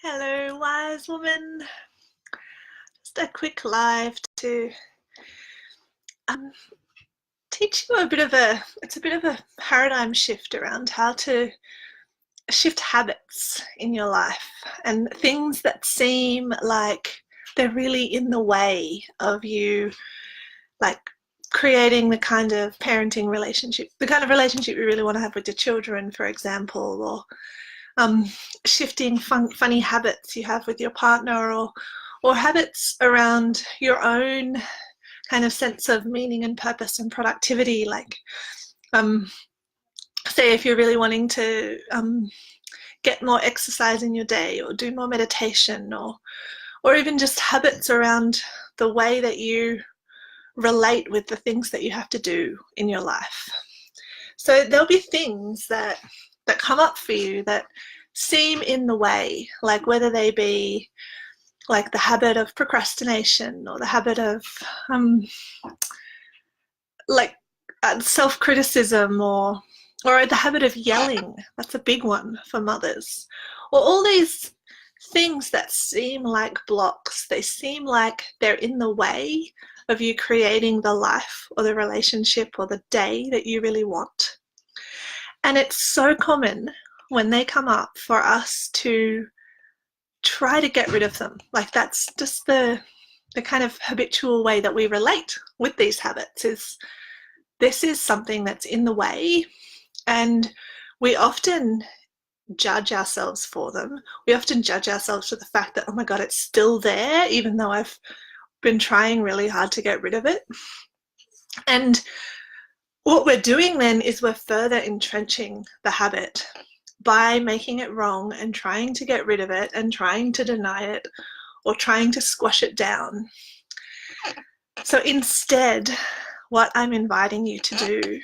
Hello, wise woman. Just a quick live to um, teach you it's a bit of a paradigm shift around how to shift habits in your life and things that seem like they're really in the way of you, like creating the kind of parenting relationship, the kind of relationship you really want to have with your children, for example, or shifting funny habits you have with your partner, or habits around your own kind of sense of meaning and purpose and productivity. Like, say if you're really wanting to get more exercise in your day, or do more meditation, or even just habits around the way that you relate with the things that you have to do in your life. So there'll be things that come up for you that seem in the way, like whether they be like the habit of procrastination, or the habit of self-criticism, or the habit of yelling. That's a big one for mothers. Or all these things that seem like blocks. They seem like they're in the way of you creating the life or the relationship or the day that you really want. And it's so common when they come up for us to try to get rid of them. Like, that's just the kind of habitual way that we relate with these habits. Is this is something that's in the way, and we often judge ourselves for them. We often judge ourselves for the fact that, oh my God, it's still there, even though I've been trying really hard to get rid of it. And what we're doing then is we're further entrenching the habit by making it wrong and trying to get rid of it and trying to deny it or trying to squash it down. So instead, what I'm inviting you to do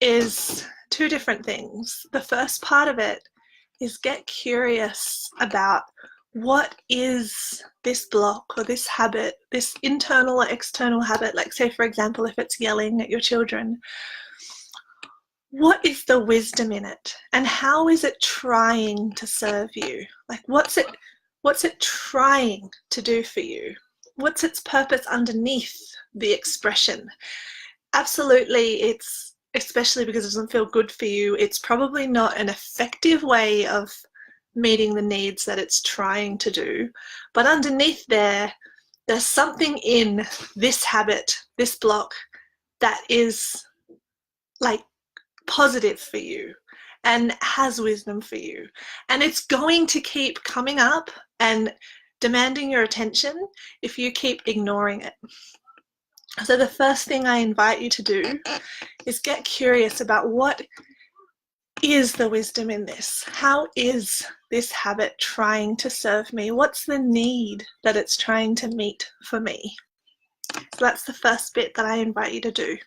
is two different things. The first part of it is get curious about what is this block or this habit, this internal or external habit. Like, say, for example, if it's yelling at your children, what is the wisdom in it, and how is it trying to serve you? Like, what's it trying to do for you? What's its purpose underneath the expression? Absolutely, it's, especially because it doesn't feel good for you, it's probably not an effective way of meeting the needs that it's trying to do. But underneath there's something in this habit, this block, that is like positive for you and has wisdom for you. And it's going to keep coming up and demanding your attention if you keep ignoring it. So the first thing I invite you to do is get curious about what is the wisdom in this? How is this habit trying to serve me? What's the need that it's trying to meet for me? So that's the first bit that I invite you to do.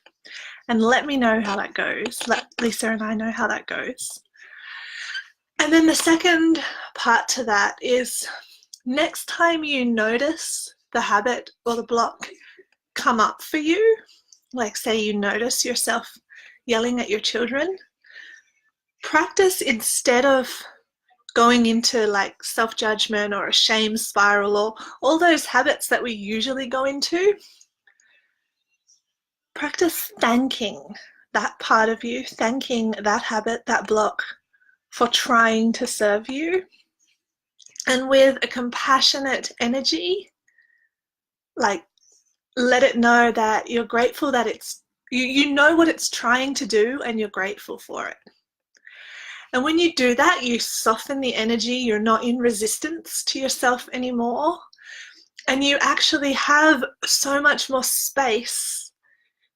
And let me know how that goes. Let Lisa and I know how that goes. And then the second part to that is, next time you notice the habit or the block come up for you, like say you notice yourself yelling at your children, practice, instead of going into like self-judgment or a shame spiral or all those habits that we usually go into, practice thanking that part of you, thanking that habit, that block, for trying to serve you. And with a compassionate energy, like, let it know that you're grateful that it's, you know what it's trying to do, and you're grateful for it. And when you do that, you soften the energy. You're not in resistance to yourself anymore. And you actually have so much more space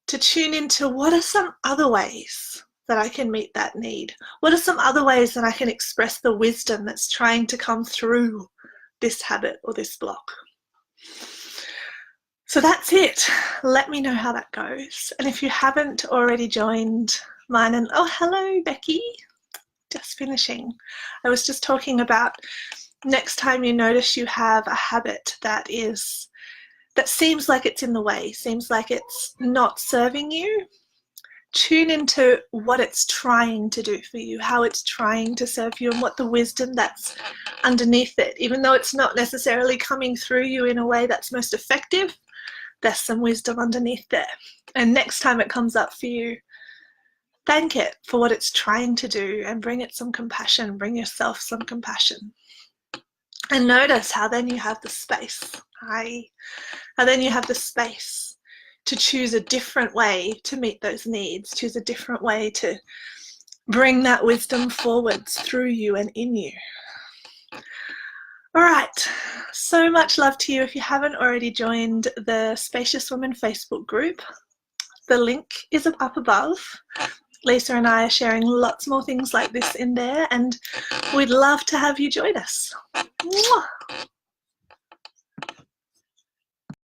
to tune into, what are some other ways that I can meet that need? What are some other ways that I can express the wisdom that's trying to come through this habit or this block? So that's it. Let me know how that goes. And if you haven't already joined mine, and oh, hello, Becky. Just finishing. I was just talking about, next time you notice you have a habit that seems like it's in the way, seems like it's not serving you, tune into what it's trying to do for you, how it's trying to serve you, and what the wisdom that's underneath it. Even though it's not necessarily coming through you in a way that's most effective, there's some wisdom underneath there. And next time it comes up for you, thank it for what it's trying to do and bring it some compassion, bring yourself some compassion. And notice how then you have the space, how then you have the space to choose a different way to meet those needs, choose a different way to bring that wisdom forwards through you and in you. All right, so much love to you. If you haven't already joined the Spacious Woman Facebook group, the link is up above. Lisa and I are sharing lots more things like this in there, and we'd love to have you join us. Mwah!